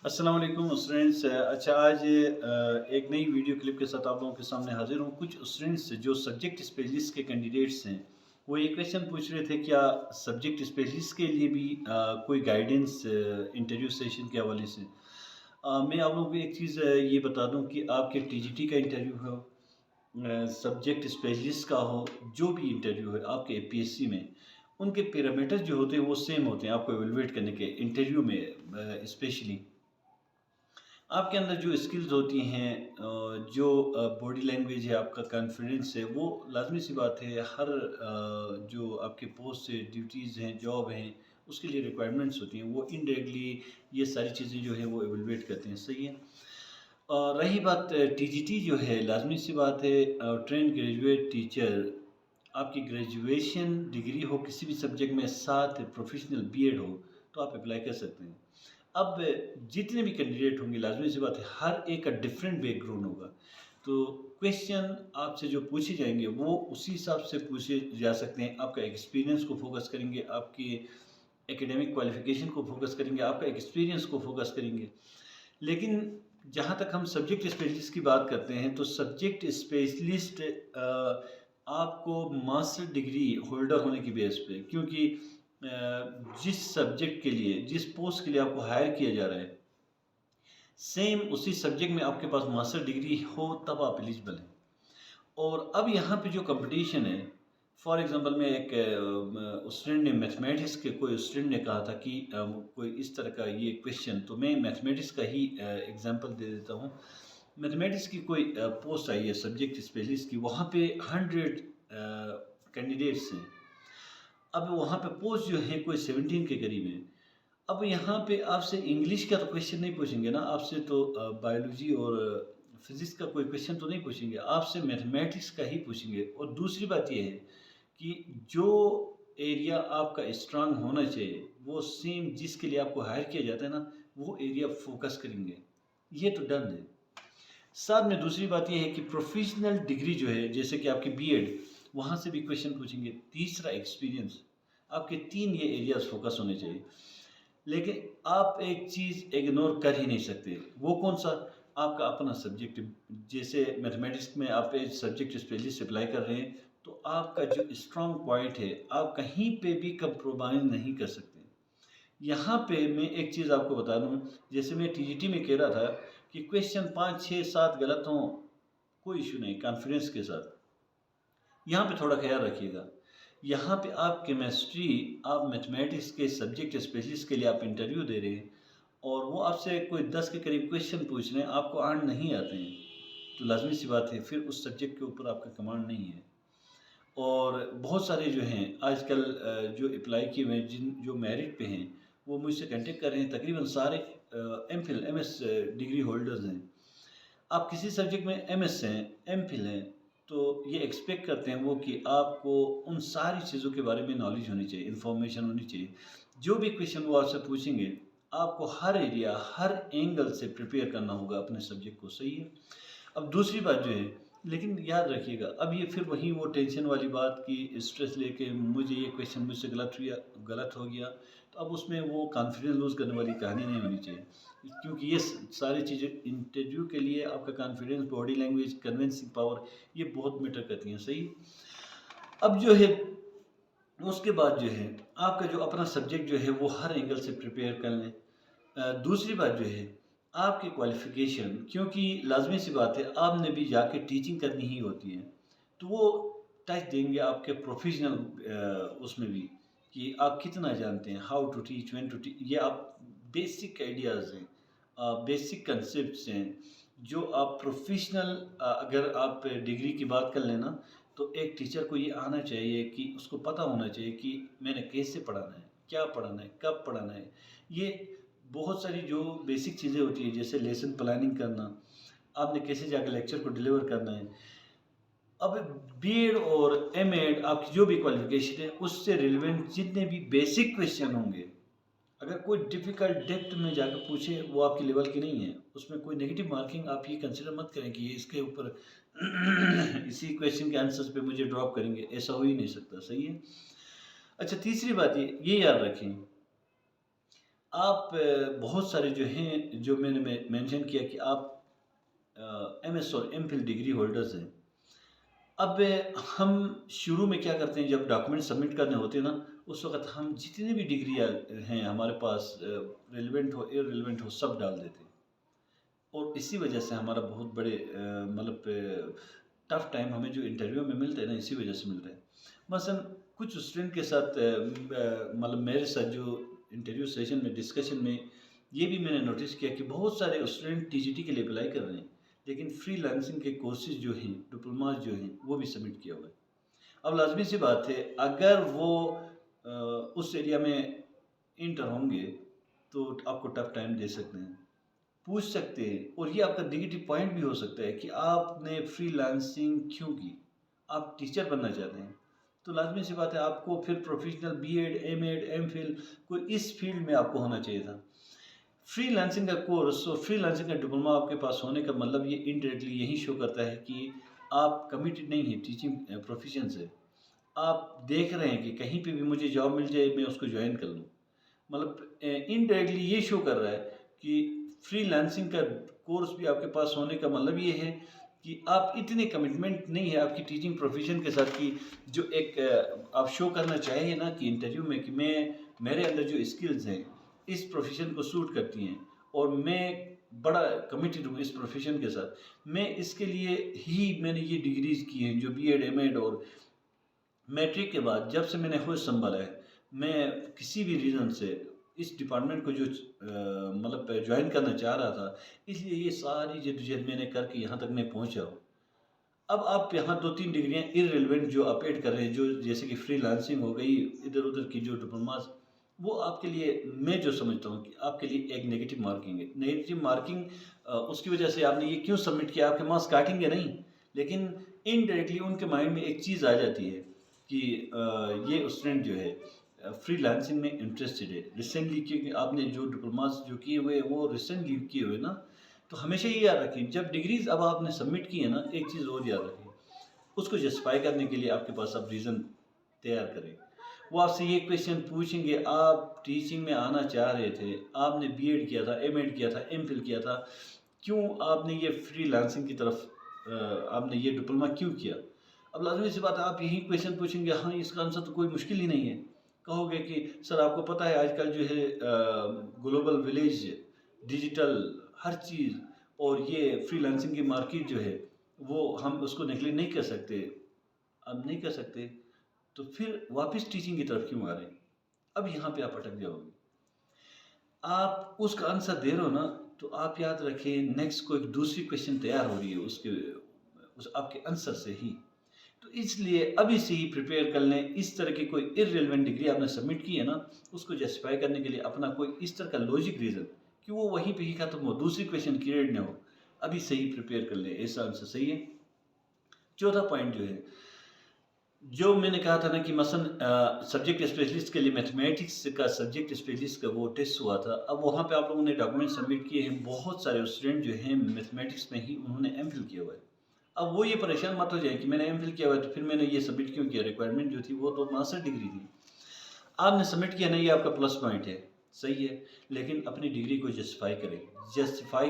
अस्सलाम वालेकुम स्टूडेंट्स। अच्छा, आज एक नई वीडियो क्लिप के साथ आप लोगों के सामने हाजिर हूँ। कुछ स्टूडेंट्स जो सब्जेक्ट स्पेशलिस्ट के कैंडिडेट्स हैं, वो ये क्वेश्चन पूछ रहे थे, क्या सब्जेक्ट स्पेशलिस्ट के लिए भी कोई गाइडेंस इंटरव्यू सेशन के हवाले से। मैं आप लोगों को एक चीज़ ये बता दूँ कि आपके टीजीटी का इंटरव्यू हो, सब्जेक्ट स्पेशलिस्ट का हो, जो भी इंटरव्यू है आपके एपीएससी में, उनके पैरामीटर्स जो होते हैं वो सेम होते हैं आपको एवेलुएट करने के इंटरव्यू में। स्पेशली आपके अंदर जो स्किल्स होती हैं, जो बॉडी लैंग्वेज है, आपका कॉन्फिडेंस है, वो लाजमी सी बात है हर जो आपके पोस्ट है, ड्यूटीज़ हैं, जॉब हैं, उसके लिए रिक्वायरमेंट्स होती हैं, वो इनडायरेक्टली ये सारी चीज़ें जो है वो एवेलुएट करते हैं। सही है। रही बात टीजीटी जो है, लाजमी सी बात है ट्रेंड ग्रेजुएट टीचर, आपकी ग्रेजुएशन डिग्री हो किसी भी सब्जेक्ट में, साथ प्रोफेशनल बीएड हो, तो आप अप्लाई कर सकते हैं। अब जितने भी कैंडिडेट होंगे, लाजमी सी बात है हर एक का डिफरेंट बैकग्राउंड होगा, तो क्वेश्चन आपसे जो पूछे जाएंगे वो उसी हिसाब से पूछे जा सकते हैं। आपका एक्सपीरियंस को फोकस करेंगे, आपकी एकेडमिक क्वालिफिकेशन को फोकस करेंगे, आपका एक्सपीरियंस को फोकस करेंगे। लेकिन जहाँ तक हम सब्जेक्ट स्पेशलिस्ट की बात करते हैं, तो सब्जेक्ट स्पेशलिस्ट आपको मास्टर डिग्री होल्डर होने की बेस पे, क्योंकि जिस सब्जेक्ट के लिए, जिस पोस्ट के लिए आपको हायर किया जा रहा है, सेम उसी सब्जेक्ट में आपके पास मास्टर डिग्री हो तब आप एलिजिबल हैं। और अब यहाँ पे जो कंपटीशन है, फॉर एग्जांपल में एक स्टूडेंट ने मैथमेटिक्स के, कोई स्टूडेंट ने कहा था कि कोई इस तरह का ये क्वेश्चन, तो मैं मैथमेटिक्स का ही एग्जांपल दे देता हूँ। मैथमेटिक्स की कोई पोस्ट आई है सब्जेक्ट स्पेशलिस्ट की, वहाँ पे 100 कैंडिडेट्स हैं। अब वहाँ पे पोस्ट जो है कोई 17 के करीब है। अब यहाँ पे आपसे इंग्लिश का तो क्वेश्चन नहीं पूछेंगे ना, आपसे तो बायोलॉजी और फिजिक्स का कोई क्वेश्चन तो नहीं पूछेंगे, आपसे मैथमेटिक्स का ही पूछेंगे। और दूसरी बात ये है कि जो एरिया आपका स्ट्रांग होना चाहिए, वो सेम जिसके लिए आपको हायर किया जाता है ना, वो एरिया फोकस करेंगे। ये तो डन है। साथ में दूसरी बात ये है कि प्रोफेशनल डिग्री जो है, जैसे कि आपकी बीएड, वहाँ से भी क्वेश्चन पूछेंगे। तीसरा एक्सपीरियंस, आपके तीन ये एरियाज फोकस होने चाहिए। लेकिन आप एक चीज़ इग्नोर कर ही नहीं सकते, वो कौन सा? आपका अपना सब्जेक्ट। जैसे मैथमेटिक्स में आप एक सब्जेक्ट स्पेशलिस्ट अप्लाई कर रहे हैं, तो आपका जो स्ट्रॉन्ग पॉइंट है, आप कहीं पे भी कंप्रोमाइज़ नहीं कर सकते। यहाँ पे मैं एक चीज़ आपको बता दूँ, जैसे मैं टीजीटी में कह रहा था कि क्वेश्चन 5, 6, 7 गलत हों, कोई इशू नहीं, कॉन्फिडेंस के साथ। यहाँ पे थोड़ा ख्याल रखिएगा। यहाँ पे आप केमिस्ट्री, आप मैथमेटिक्स के सब्जेक्ट स्पेशलिस्ट के लिए आप इंटरव्यू दे रहे हैं, और वो आपसे कोई 10 के करीब क्वेश्चन पूछ रहे हैं, आपको 8 नहीं आते हैं, तो लाजमी सी बात है फिर उस सब्जेक्ट के ऊपर आपका कमांड नहीं है। और बहुत सारे जो हैं आजकल जो अप्लाई किए हुए हैं, जिन जो मेरिट पे हैं, वो मुझसे कांटेक्ट कर रहे हैं, तकरीबन सारे एमफिल एमएस डिग्री होल्डर्स हैं। आप किसी सब्जेक्ट में एमएस हैं, एमफिल हैं, तो ये एक्सपेक्ट करते हैं वो कि आपको उन सारी चीज़ों के बारे में नॉलेज होनी चाहिए, इन्फॉर्मेशन होनी चाहिए। जो भी क्वेश्चन वो आपसे पूछेंगे, आपको हर एरिया, हर एंगल से प्रिपेयर करना होगा अपने सब्जेक्ट को। सही है। अब दूसरी बात जो है, लेकिन याद रखिएगा, अब ये फिर वही वो टेंशन वाली बात की स्ट्रेस लेके मुझे ये क्वेश्चन मुझसे गलत हो गया, तो अब उसमें वो कॉन्फिडेंस लूज़ करने वाली कहानी नहीं होनी चाहिए। क्योंकि ये सारी चीज़ें इंटरव्यू के लिए, आपका confidence, body language, convincing power, ये बहुत मैटर करती हैं। सही। अब जो है, उसके बाद जो है, आपका जो अपना सब्जेक्ट जो है वो हर एंगल से प्रिपेयर कर लें। दूसरी बात जो है, आपकी क्वालिफ़िकेशन, क्योंकि लाज़मी सी बात है आपने भी जाके टीचिंग करनी ही होती है, तो वो टच देंगे आपके प्रोफ़ेशनल उसमें भी, कि आप कितना जानते हैं, how to teach, when to teach, ये आप बेसिक आइडियाज़ हैं, बेसिक कंसेप्ट्स हैं, जो आप प्रोफ़ेशनल, अगर आप डिग्री की बात कर लें ना, तो एक टीचर को ये आना चाहिए कि उसको पता होना चाहिए कि मैंने कैसे पढ़ाना है, क्या पढ़ाना है, कब पढ़ाना है। ये बहुत सारी जो बेसिक चीज़ें होती हैं, जैसे लेसन प्लानिंग करना, आपने कैसे जाकर लेक्चर को डिलीवर करना है। अब बीएड और एमएड, आपकी जो भी क्वालिफ़िकेशन है, उससे रिलेवेंट जितने भी बेसिक क्वेश्चन होंगे, अगर कोई डिफ़िकल्ट डेप्थ में जाकर पूछे, वो आपके लेवल की नहीं है, उसमें कोई नेगेटिव मार्किंग आप ये कंसिडर मत करें कि ये इसके ऊपर इसी क्वेश्चन के आंसर्स पे मुझे ड्रॉप करेंगे, ऐसा हो ही नहीं सकता। सही है। अच्छा, तीसरी बात ये याद रखें, आप बहुत सारे जो हैं, जो मैंने मेंशन किया कि आप एमएस और एमफिल डिग्री होल्डर्स हैं। अब हम शुरू में क्या करते हैं, जब डॉक्यूमेंट सबमिट करने होते हैं ना, उस वक़्त हम जितनी भी डिग्रियाँ हैं हमारे पास, रिलेवेंट हो, इर्रेलेवेंट हो, सब डाल देते हैं। और इसी वजह से हमारा बहुत बड़े मतलब टफ़ टाइम हमें जो इंटरव्यू में मिलते हैं ना, इसी वजह से मिलता है। मसलन कुछ स्टूडेंट के साथ मतलब मेरे साथ जो इंटरव्यू सेशन में, डिस्कशन में, ये भी मैंने नोटिस किया कि बहुत सारे स्टूडेंट टीजीटी के लिए अप्लाई कर रहे हैं, लेकिन फ्रीलांसिंग के कोर्सेज़ जो हैं, डिप्लोमास जो हैं, वो भी सबमिट किया हुआ है। अब लाज़मी सी बात है, अगर वो उस एरिया में इंटर होंगे, तो आपको टफ़ टाइम दे सकते हैं, पूछ सकते हैं, और ये आपका नेगेटिव पॉइंट भी हो सकता है कि आपने फ्रीलांसिंग क्यों की? आप टीचर बनना चाहते हैं, तो लाज़मी सी बात है आपको फिर प्रोफ़ेशनल बीएड, एमएड, एमफिल कोई इस फ़ील्ड में आपको होना चाहिए था। फ्रीलांसिंग का कोर्स और फ्रीलांसिंग का डिप्लोमा आपके पास होने का मतलब ये इनडायरेक्टली यही शो करता है कि आप कमिटेड नहीं हैं टीचिंग प्रोफ़ेशन से। आप देख रहे हैं कि कहीं पे भी मुझे जॉब मिल जाए, मैं उसको जॉइन कर लूँ। मतलब इनडायरेक्टली ये शो कर रहा है कि फ्रीलांसिंग का कोर्स भी आपके पास होने का मतलब ये है कि आप इतने कमिटमेंट नहीं है आपकी टीचिंग प्रोफेशन के साथ, कि जो एक आप शो करना चाहिए ना कि इंटरव्यू में, कि मैं, मेरे अंदर जो स्किल्स हैं इस प्रोफेशन को सूट करती हैं, और मैं बड़ा कमिटेड हूँ इस प्रोफेशन के साथ। मैं इसके लिए ही मैंने ये डिग्रीज की हैं, जो बीएड, एमएड, और मैट्रिक के बाद जब से मैंने होश संभाला है, मैं किसी भी रीज़न से इस डिपार्टमेंट को जो मतलब जॉइन करना चाह रहा था, इसलिए ये सारी जद्दोजहद मैंने करके यहाँ तक मैं पहुँचा हूँ। अब आप यहाँ 2-3 डिग्रियाँ इर्रेलेवेंट जो आप ऐड कर रहे हैं, जो जैसे कि फ्रीलांसिंग हो गई, इधर-उधर की जो डिप्लोमास, वो आपके लिए, मैं जो समझता हूँ कि आपके लिए एक नेगेटिव मार्किंग है। नेगेटिव मार्किंग उसकी वजह से आपने ये क्यों सबमिट किया, आपके मार्क्स काटेंगे नहीं, लेकिन इनडायरेक्टली उनके माइंड में एक चीज़ आ जाती है कि ये स्टूडेंट जो है फ्रीलांसिंग में इंटरेस्टेड है। रिसेंटली क्योंकि आपने जो डिप्लोमास जो किए हुए हैं, वो रिसेंटली किए हुए ना, तो हमेशा ये याद रखें, जब डिग्रीज़ अब आपने सबमिट की है ना, एक चीज़ और याद रखें, उसको जस्टिफ़ाई करने के लिए आपके पास अब रीज़न तैयार करें। वो आपसे ये क्वेश्चन पूछेंगे, आप टीचिंग में आना चाह रहे थे, आपने बीएड किया था, एमएड किया था, एमफिल किया था, क्यों आपने ये फ्रीलांसिंग की तरफ आपने ये डिप्लोमा क्यों किया? अब लाज़मी सी बात है, आप यही क्वेश्चन पूछेंगे, हाँ, इसका आंसर तो कोई मुश्किल ही नहीं है। कहोगे कि सर आपको पता है आजकल जो है ग्लोबल विलेज, डिजिटल हर चीज़, और ये फ्रीलांसिंग की मार्केट जो है, वो हम उसको नेगलेक्ट नहीं कर सकते। अब नहीं कर सकते, तो फिर वापस टीचिंग की तरफ क्यों आ रहे हैं? अब यहाँ पे आप अटक जाओगे। आप उसका आंसर दे रहे हो ना, तो आप याद रखिए नेक्स्ट कोई दूसरी क्वेश्चन तैयार हो रही है उसके, उस आपके आंसर से ही। तो इसलिए अभी से ही प्रिपेयर कर लें। इस तरह की कोई इर्रेलेवेंट डिग्री आपने सबमिट की है ना, उसको जस्टिफाई करने के लिए अपना कोई इस तरह का लॉजिक रीज़न, कि वो वहीं पे ही खत्म हो, दूसरी क्वेश्चन क्रिएट ना हो। अभी से ही प्रिपेयर कर लें, ऐसा आंसर सही है। चौथा पॉइंट जो है, जो मैंने कहा था ना कि मसलन सब्जेक्ट स्पेशलिस्ट के लिए मैथमेटिक्स का सब्जेक्ट स्पेशलिस्ट का वो टेस्ट हुआ था। अब वहाँ पे आप लोगों ने डॉक्यूमेंट सबमिट किए हैं, बहुत सारे स्टूडेंट जो हैं मैथमेटिक्स में ही उन्होंने एमफिल किया हुआ है। अब वो ये परेशान मत हो जाए कि मैंने एमफिल किया हुआ है, तो फिर मैंने ये सबमिट क्यों किया, रिक्वायरमेंट जो थी वो तो मास्टर डिग्री थी। आपने सबमिट किया नहीं, ये आपका प्लस पॉइंट है, सही है, लेकिन अपनी डिग्री को जस्टिफाई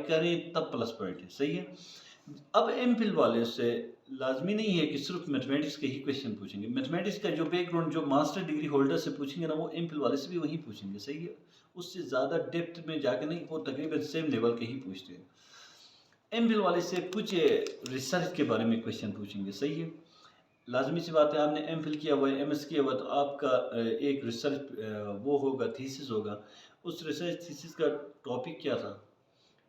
करें तब प्लस पॉइंट है, सही है। अब एमफिल वाले से लाजमी नहीं है कि सिर्फ मैथमेटिक्स के ही क्वेश्चन पूछेंगे। मैथमेटिक्स का जो बैकग्राउंड जो मास्टर डिग्री होल्डर से पूछेंगे ना, वो एमफिल वाले से भी वही पूछेंगे, सही है। उससे ज़्यादा डेप्थ में जाकर नहीं, वो तकरीबन सेम लेवल के ही पूछते हैं। एमफिल वाले से कुछ रिसर्च के बारे में क्वेश्चन पूछेंगे, सही है। लाज़मी सी बात है, आपने एमफिल किया हुआ है, एमएस किया हुआ है, तो आपका एक रिसर्च वो होगा, थीसिस होगा। उस रिसर्च थीसिस का टॉपिक क्या था,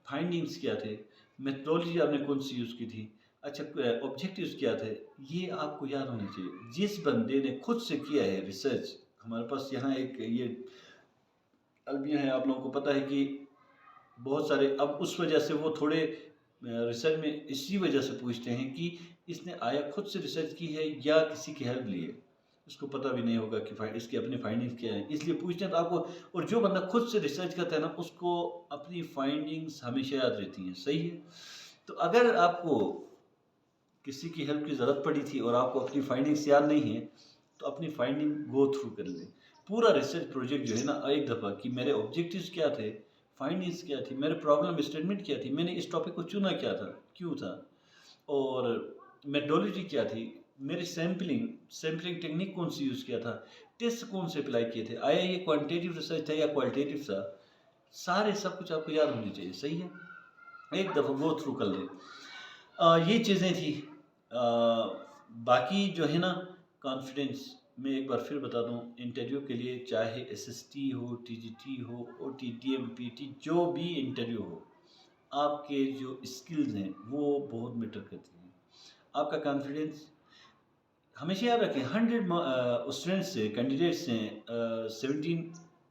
फाइंडिंग्स क्या थे, मेथोडोलॉजी आपने कौन-सी यूज़ की थी, अच्छा ऑब्जेक्टिव्स क्या थे, ये आपको याद होने चाहिए। जिस बंदे ने खुद से किया है रिसर्च, हमारे पास यहाँ एक ये अलमिया है, आप लोगों को पता है कि बहुत सारे, अब उस वजह से वो थोड़े रिसर्च में इसी वजह से पूछते हैं कि इसने आया खुद से रिसर्च की है या किसी की हेल्प ली है। उसको पता भी नहीं होगा कि इसकी अपनी फाइंडिंग्स क्या है, इसलिए पूछते हैं तो आपको। और जो बंदा खुद से रिसर्च करता है ना, उसको अपनी फाइंडिंग्स हमेशा याद रहती हैं, सही है। तो अगर आपको किसी की हेल्प की ज़रूरत पड़ी थी और आपको अपनी फाइंडिंग्स याद नहीं है, तो अपनी फाइंडिंग गो थ्रू कर लें। पूरा रिसर्च प्रोजेक्ट जो है ना एक दफ़ा कि मेरे ऑब्जेक्टिव्स क्या थे, फाइंडिंग्स क्या थी, मेरे प्रॉब्लम स्टेटमेंट क्या थी, मैंने इस टॉपिक को चुना क्या था, क्यों था, और मेथोडोलॉजी क्या थी, मेरी सैम्पलिंग सैम्पलिंग टेक्निक कौन सी यूज़ किया था, टेस्ट कौन से अप्लाई किए थे, आया ये क्वांटिटेटिव रिसर्च था या क्वालिटेटिव था, सारे सब कुछ आपको याद होनी चाहिए। सही है, एक दफ़ा गो थ्रू कर लें। ये चीज़ें थी। बाकी जो है ना कॉन्फिडेंस, मैं एक बार फिर बता दूं, इंटरव्यू के लिए चाहे एसएसटी हो, टीजीटी हो, ओटीटीएम, पीटी, जो भी इंटरव्यू हो, आपके जो स्किल्स हैं वो बहुत मैटर करती हैं। आपका कॉन्फिडेंस हमेशा याद रखें। 100 स्टूडेंट्स से कैंडिडेट्स हैं 17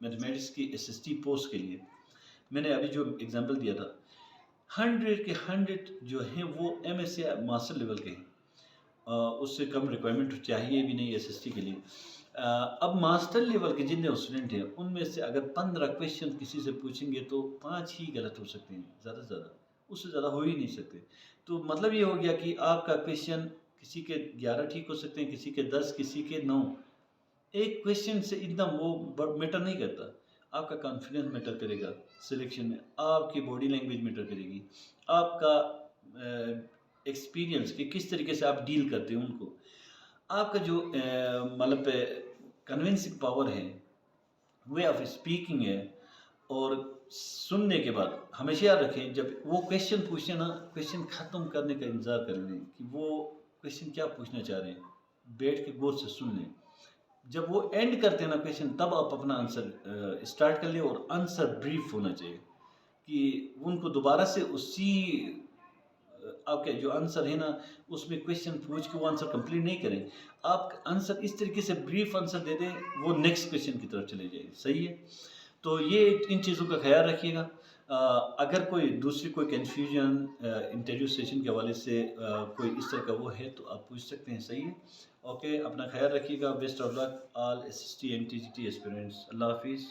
मैथमेटिक्स की एसएसटी पोस्ट के लिए। मैंने अभी जो एग्जांपल दिया था, 100 के 100 जो हैं वो एमएस या मास्टर लेवल के हैं। उससे कम रिक्वायरमेंट चाहिए भी नहीं एसएसटी के लिए। अब मास्टर लेवल के जितने स्टूडेंट हैं उनमें से अगर 15 क्वेश्चन किसी से पूछेंगे तो 5 ही गलत हो सकते हैं, ज़्यादा से ज़्यादा, उससे ज़्यादा हो ही नहीं सकते। तो मतलब ये हो गया कि आपका क्वेश्चन किसी के 11 ठीक हो सकते हैं, किसी के 10, किसी के 9। एक क्वेश्चन से इतना वो मैटर नहीं करता। आपका कॉन्फिडेंस मैटर करेगा सिलेक्शन में, आपकी बॉडी लैंग्वेज मैटर करेगी, आपका एक्सपीरियंस कि किस तरीके से आप डील करते हो उनको, आपका जो मतलब कन्विंसिंग पावर है, वे ऑफ स्पीकिंग है, और सुनने के बाद हमेशा याद रखें जब वो क्वेश्चन पूछे ना, क्वेश्चन ख़त्म करने का इंतज़ार कर लें कि वो क्वेश्चन क्या पूछना चाह रहे हैं, बैठ के गौर से सुन लें। जब वो एंड करते हैं ना क्वेश्चन, तब आप अपना आंसर स्टार्ट कर लें, और आंसर ब्रीफ होना चाहिए कि उनको दोबारा से उसी आपके जो आंसर है ना उसमें क्वेश्चन पूछ के वो आंसर कंप्लीट नहीं करें। आप आंसर इस तरीके से ब्रीफ आंसर दे दें, वो नेक्स्ट क्वेश्चन की तरफ चले जाए। सही है, तो ये इन चीज़ों का ख्याल रखिएगा। अगर कोई दूसरी कोई कन्फ्यूजन इंटरव्यू सेशन के हवाले से कोई इस तरह का वो है तो आप पूछ सकते हैं। सही है, ओके, अपना ख्याल रखिएगा। Best of luck all SST and TGT aspirants. अल्लाह हाफिज़।